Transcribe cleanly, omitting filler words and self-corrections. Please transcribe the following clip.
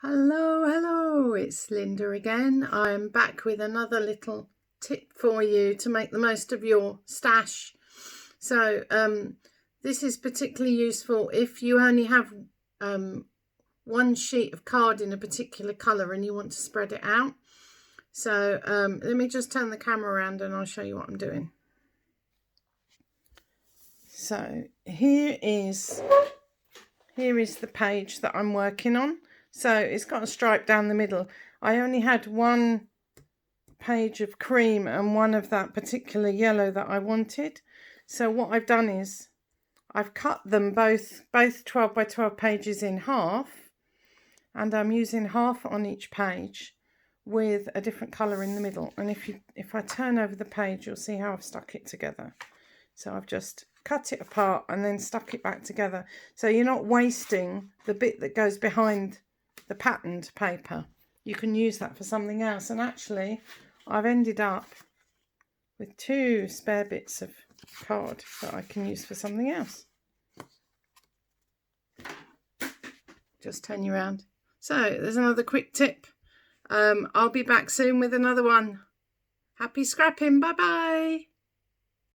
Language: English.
Hello, it's Linda again. I'm back with another little tip for you to make the most of your stash. So this is particularly useful if you only have one sheet of card in a particular colour and you want to spread it out. So let me just turn the camera around and I'll show you what I'm doing. So here is the page that I'm working on. So it's got a stripe down the middle. I only had one page of cream and one of that particular yellow that I wanted. So what I've done is I've cut them both 12 by 12 pages in half, and I'm using half on each page with a different colour in the middle. And if I turn over the page, you'll see how I've stuck it together. So I've just cut it apart and then stuck it back together. So you're not wasting the bit that goes behind the patterned paper. You can use that for something else. And actually, I've ended up with 2 spare bits of card that I can use for something else. Just turn you around. So there's another quick tip. I'll be back soon with another one. Happy scrapping. Bye bye.